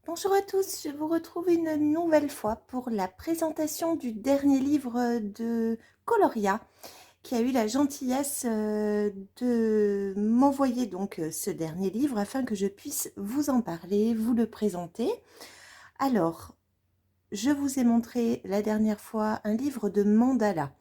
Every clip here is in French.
Bonjour à tous, je vous retrouve une nouvelle fois pour la présentation du dernier livre de Coloria qui a eu la gentillesse de m'envoyer donc ce dernier livre afin que je puisse vous en parler, vous le présenter. Alors, je vous ai montré la dernière fois un livre de mandala.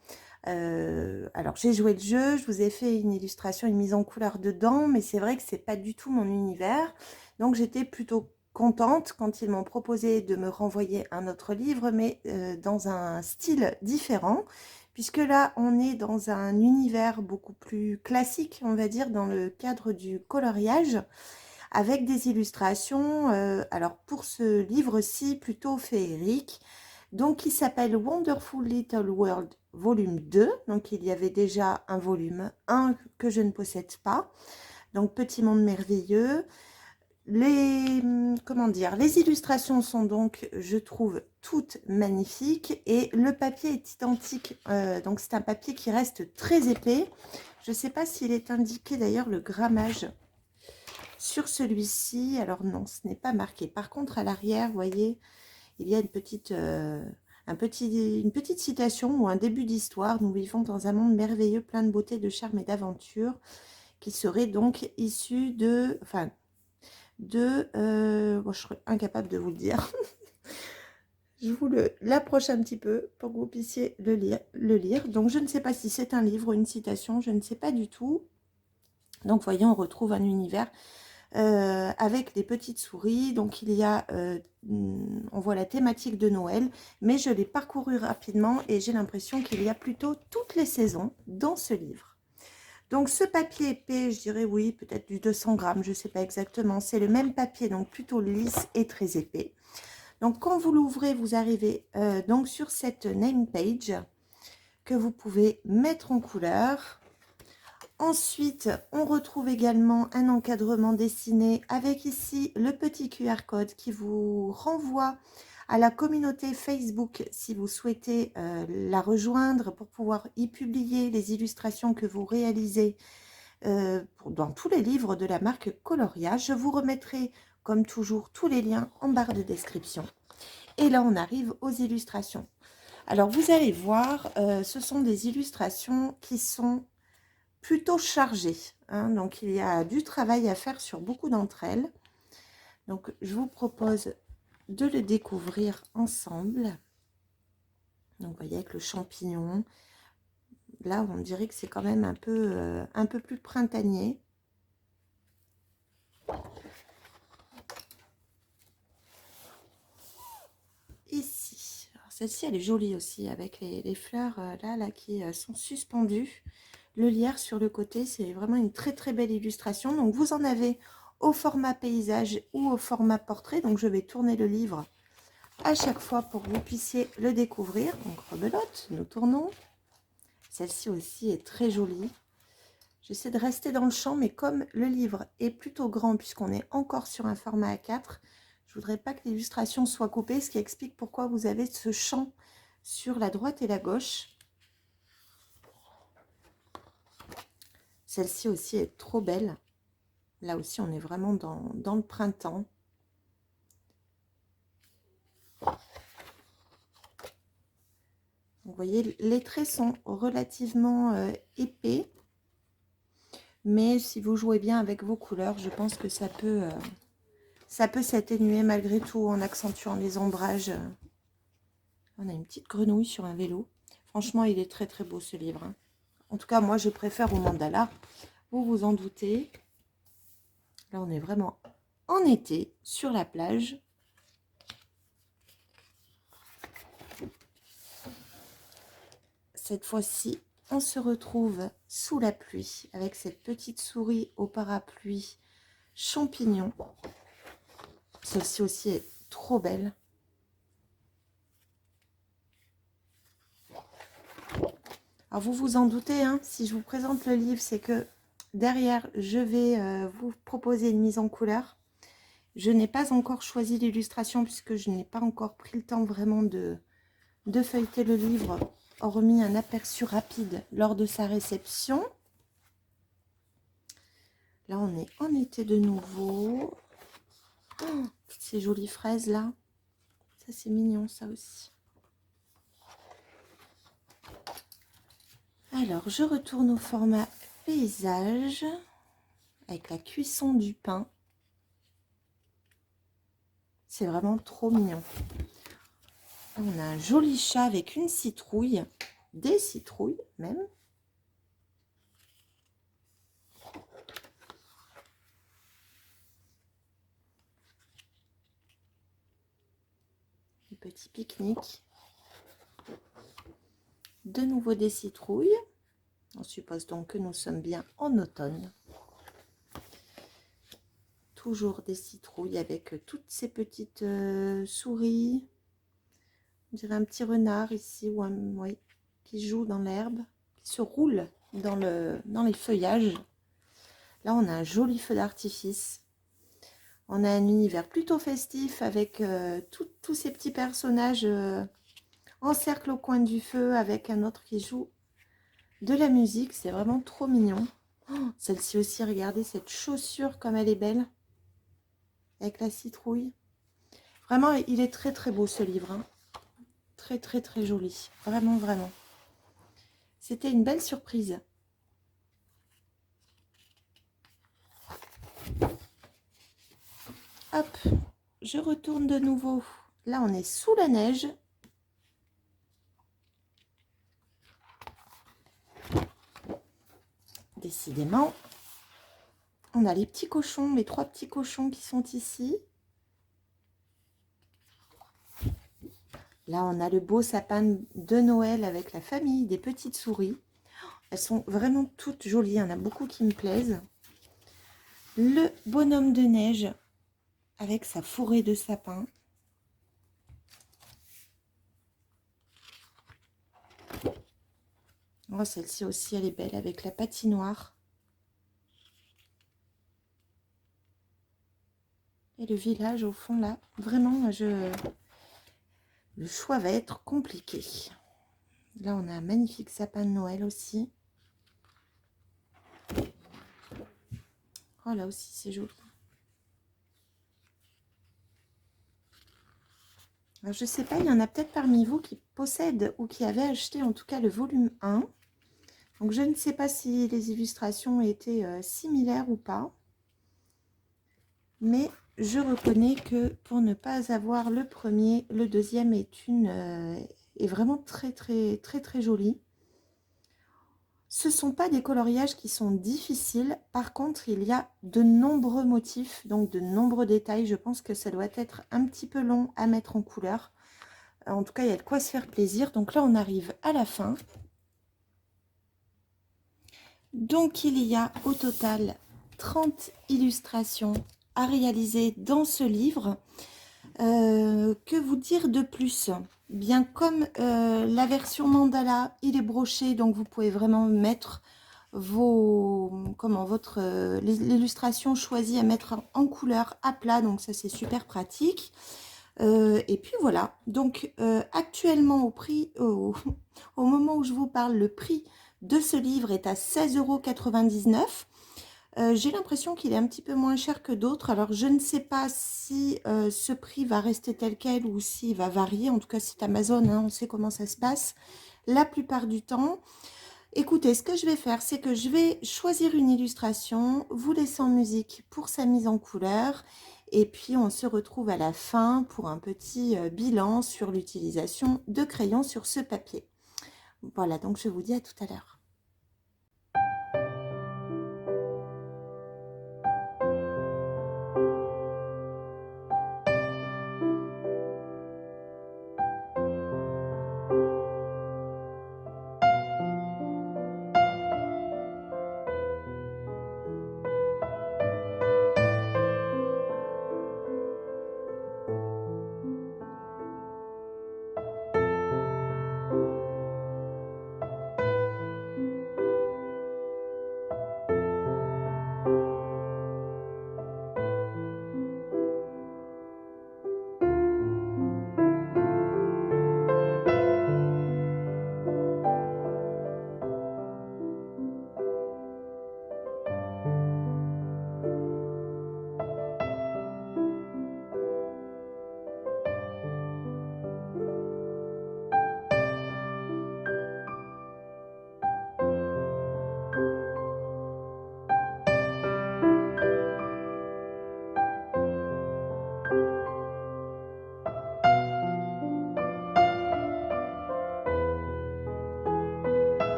Alors j'ai joué le jeu, je vous ai fait une illustration, une mise en couleur dedans, mais c'est vrai que c'est pas du tout mon univers. Donc j'étais plutôt contente quand ils m'ont proposé de me renvoyer un autre livre, mais dans un style différent, puisque là on est dans un univers beaucoup plus classique, on va dire, dans le cadre du coloriage, avec des illustrations, alors pour ce livre-ci plutôt féerique, donc qui s'appelle Wonderful Little World volume 2. Donc il y avait déjà un volume 1 que je ne possède pas, donc Petit Monde Merveilleux. Comment dire, les illustrations sont donc, je trouve, toutes magnifiques et le papier est identique, donc c'est un papier qui reste très épais. Je ne sais pas s'il est indiqué d'ailleurs le grammage sur celui-ci. Alors non, ce n'est pas marqué. Par contre, à l'arrière, vous voyez, il y a une petite citation ou un début d'histoire. Nous vivons dans un monde merveilleux, plein de beauté, de charme et d'aventure, qui serait donc issu de... Enfin, bon, je serais incapable de vous le dire. Je vous l'approche un petit peu pour que vous puissiez le lire. Donc, je ne sais pas si c'est un livre ou une citation, je ne sais pas du tout. Donc, voyez, on retrouve un univers avec des petites souris. Donc il y a, on voit la thématique de Noël, mais je l'ai parcouru rapidement et j'ai l'impression qu'il y a plutôt toutes les saisons dans ce livre. Donc ce papier épais, je dirais oui, peut-être du 200 grammes, je ne sais pas exactement. C'est le même papier, donc plutôt lisse et très épais. Donc quand vous l'ouvrez, vous arrivez donc sur cette name page que vous pouvez mettre en couleur. Ensuite, on retrouve également un encadrement dessiné avec ici le petit QR code qui vous renvoie à la communauté Facebook si vous souhaitez la rejoindre pour pouvoir y publier les illustrations que vous réalisez dans tous les livres de la marque Coloria. Je vous remettrai comme toujours tous les liens en barre de description. Et là, on arrive aux illustrations. Alors, vous allez voir, ce sont des illustrations qui sont plutôt chargé, hein, donc il y a du travail à faire sur beaucoup d'entre elles. Donc je vous propose de le découvrir ensemble. Donc vous voyez avec le champignon, là on dirait que c'est quand même un peu plus printanier. Ici, celle-ci elle est jolie aussi avec les fleurs là qui sont suspendues. Le lierre sur le côté, c'est vraiment une très très belle illustration. Donc vous en avez au format paysage ou au format portrait. Donc je vais tourner le livre à chaque fois pour que vous puissiez le découvrir. Donc rebelote, nous tournons. Celle-ci aussi est très jolie. J'essaie de rester dans le champ, mais comme le livre est plutôt grand, puisqu'on est encore sur un format A4, je voudrais pas que l'illustration soit coupée, ce qui explique pourquoi vous avez ce champ sur la droite et la gauche. Celle-ci aussi est trop belle. Là aussi, on est vraiment dans le printemps. Vous voyez, les traits sont relativement épais. Mais si vous jouez bien avec vos couleurs, je pense que ça peut s'atténuer malgré tout en accentuant les ombrages. On a une petite grenouille sur un vélo. Franchement, il est très très beau ce livre, hein. En tout cas, moi, je préfère au mandala. Vous vous en doutez. Là, on est vraiment en été, sur la plage. Cette fois-ci, on se retrouve sous la pluie avec cette petite souris au parapluie champignon. Celle-ci aussi est trop belle. Alors vous vous en doutez, hein, si je vous présente le livre, c'est que derrière, je vais vous proposer une mise en couleur. Je n'ai pas encore choisi l'illustration puisque je n'ai pas encore pris le temps vraiment de feuilleter le livre, hormis un aperçu rapide lors de sa réception. Là, on est en été de nouveau. Oh, ces jolies fraises là. Ça c'est mignon ça aussi. Alors je retourne au format paysage avec la cuisson du pain. C'est vraiment trop mignon. On a un joli chat avec une citrouille, des citrouilles même. Un petit pique-nique. De nouveau des citrouilles. On suppose donc que nous sommes bien en automne. Toujours des citrouilles avec toutes ces petites souris. On dirait un petit renard ici, ou oui, qui joue dans l'herbe, qui se roule dans les feuillages. Là, on a un joli feu d'artifice. On a un univers plutôt festif avec tous ces petits personnages en cercle au coin du feu avec un autre qui joue de la musique. C'est vraiment trop mignon. Oh, celle-ci aussi, regardez cette chaussure comme elle est belle. Avec la citrouille. Vraiment, il est très très beau ce livre. Hein. Très très très joli. Vraiment, vraiment. C'était une belle surprise. Hop, je retourne de nouveau. Là, on est sous la neige. Décidément, on a les petits cochons, les 3 petits cochons qui sont ici. Là, on a le beau sapin de Noël avec la famille des petites souris. Elles sont vraiment toutes jolies. Il y en a beaucoup qui me plaisent. Le bonhomme de neige avec sa forêt de sapins. Oh, celle-ci aussi, elle est belle avec la patinoire. Et le village au fond là. Vraiment, le choix va être compliqué. Là, on a un magnifique sapin de Noël aussi. Oh, là aussi, c'est joli. Alors, je sais pas, il y en a peut-être parmi vous qui possèdent ou qui avaient acheté en tout cas le volume 1. Donc, je ne sais pas si les illustrations étaient similaires ou pas. Mais je reconnais que pour ne pas avoir le premier, le deuxième est vraiment très, très, très, très joli. Ce ne sont pas des coloriages qui sont difficiles. Par contre, il y a de nombreux motifs, donc de nombreux détails. Je pense que ça doit être un petit peu long à mettre en couleur. En tout cas, il y a de quoi se faire plaisir. Donc là, on arrive à la fin. Donc, il y a au total 30 illustrations à réaliser dans ce livre. Que vous dire de plus? Bien comme la version mandala, il est broché, donc vous pouvez vraiment mettre l'illustration choisie à mettre en couleur à plat, donc ça c'est super pratique. Et puis voilà, donc actuellement au moment où je vous parle, le prix de ce livre est à 16,99 €. J'ai l'impression qu'il est un petit peu moins cher que d'autres. Alors, je ne sais pas si ce prix va rester tel quel ou s'il va varier. En tout cas, c'est Amazon, hein, on sait comment ça se passe la plupart du temps. Écoutez, ce que je vais faire, c'est que je vais choisir une illustration, vous laisser en musique pour sa mise en couleur. Et puis, on se retrouve à la fin pour un petit bilan sur l'utilisation de crayons sur ce papier. Voilà, donc je vous dis à tout à l'heure.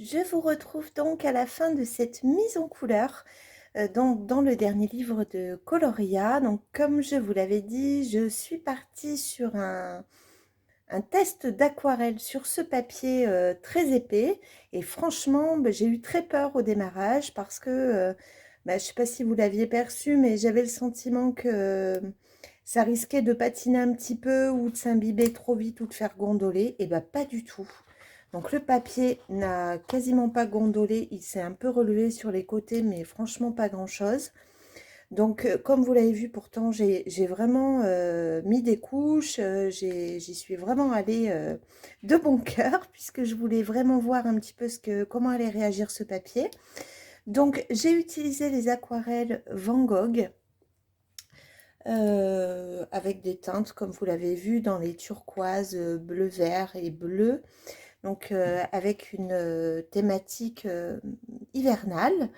Je vous retrouve donc à la fin de cette mise en couleur dans le dernier livre de Coloria. Donc comme je vous l'avais dit, je suis partie sur un test d'aquarelle sur ce papier très épais et franchement bah, j'ai eu très peur au démarrage parce que bah, je ne sais pas si vous l'aviez perçu, mais j'avais le sentiment que ça risquait de patiner un petit peu ou de s'imbiber trop vite ou de faire gondoler. Et bah pas du tout. Donc le papier n'a quasiment pas gondolé, il s'est un peu relevé sur les côtés, mais franchement pas grand-chose. Donc comme vous l'avez vu, pourtant j'ai vraiment mis des couches, j'y suis vraiment allée de bon cœur, puisque je voulais vraiment voir un petit peu comment allait réagir ce papier. Donc j'ai utilisé les aquarelles Van Gogh, avec des teintes, comme vous l'avez vu, dans les turquoises, bleu, vert et bleu. Donc avec une thématique hivernale.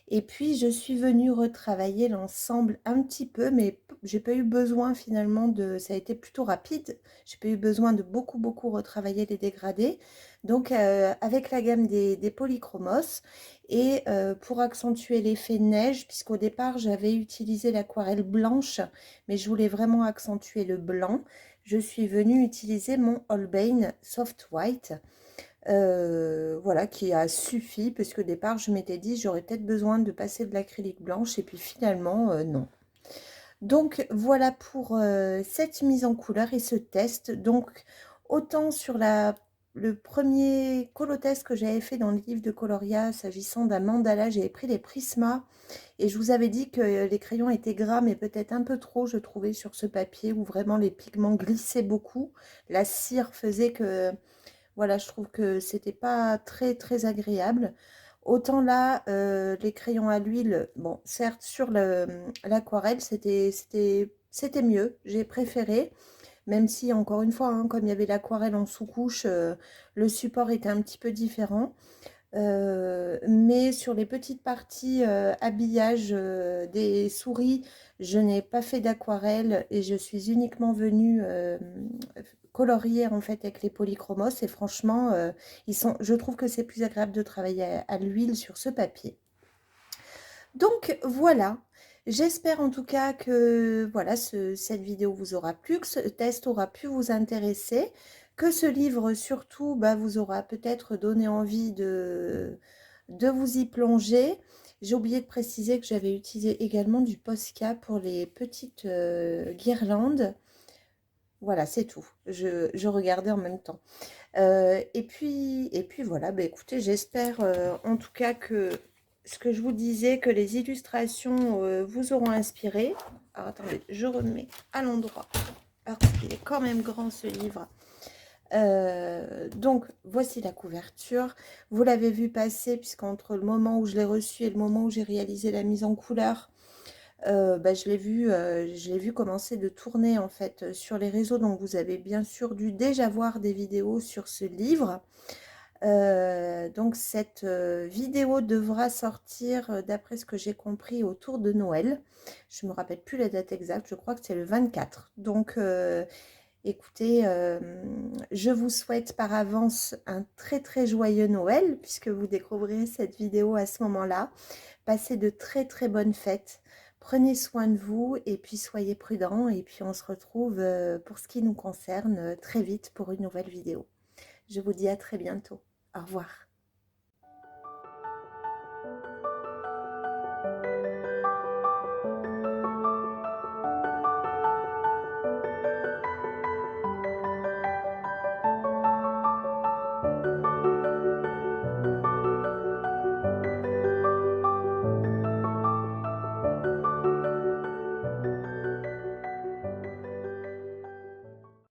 Et puis je suis venue retravailler l'ensemble un petit peu, mais j'ai pas eu besoin finalement ça a été plutôt rapide. J'ai pas eu besoin de beaucoup retravailler les dégradés. Donc avec la gamme des polychromos et pour accentuer l'effet neige, puisqu'au départ j'avais utilisé l'aquarelle blanche, mais je voulais vraiment accentuer le blanc, je suis venue utiliser mon Holbein Soft White. Voilà, qui a suffi, parce qu'au départ, je m'étais dit, j'aurais peut-être besoin de passer de l'acrylique blanche, et puis finalement, non. Donc, voilà pour cette mise en couleur et ce test. Donc, autant sur le premier colotest que j'avais fait dans le livre de Coloria, s'agissant d'un mandala, j'avais pris les Prisma, et je vous avais dit que les crayons étaient gras, mais peut-être un peu trop, je trouvais, sur ce papier, où vraiment les pigments glissaient beaucoup. La cire faisait que voilà, je trouve que c'était pas très agréable. Autant là, les crayons à l'huile, bon, certes, sur l'aquarelle, c'était mieux. J'ai préféré, même si, encore une fois, hein, comme il y avait l'aquarelle en sous-couche, le support était un petit peu différent. Mais sur les petites parties habillage des souris, je n'ai pas fait d'aquarelle et je suis uniquement venue colorier en fait avec les polychromos, et franchement je trouve que c'est plus agréable de travailler à l'huile sur ce papier. Donc voilà, j'espère en tout cas que voilà, cette vidéo vous aura plu, que ce test aura pu vous intéresser, que ce livre surtout bah, vous aura peut-être donné envie de vous y plonger. J'ai oublié de préciser que j'avais utilisé également du Posca pour les petites guirlandes. Voilà, c'est tout. Je regardais en même temps. Et puis voilà, bah, écoutez, j'espère en tout cas que ce que je vous disais, que les illustrations vous auront inspiré. Alors attendez, je remets à l'endroit parce qu'il est quand même grand ce livre. Donc voici la couverture. Vous l'avez vu passer, puisqu'entre le moment où je l'ai reçu et le moment où j'ai réalisé la mise en couleur, bah, je l'ai vu commencer de tourner en fait sur les réseaux. Donc vous avez bien sûr dû déjà voir des vidéos sur ce livre. Donc cette vidéo devra sortir, d'après ce que j'ai compris, autour de Noël. Je ne me rappelle plus la date exacte, je crois que c'est le 24. Donc écoutez, je vous souhaite par avance un très joyeux Noël, puisque vous découvrirez cette vidéo à ce moment-là. Passez de très bonnes fêtes. Prenez soin de vous et puis soyez prudents. Et puis on se retrouve pour ce qui nous concerne très vite pour une nouvelle vidéo. Je vous dis à très bientôt. Au revoir.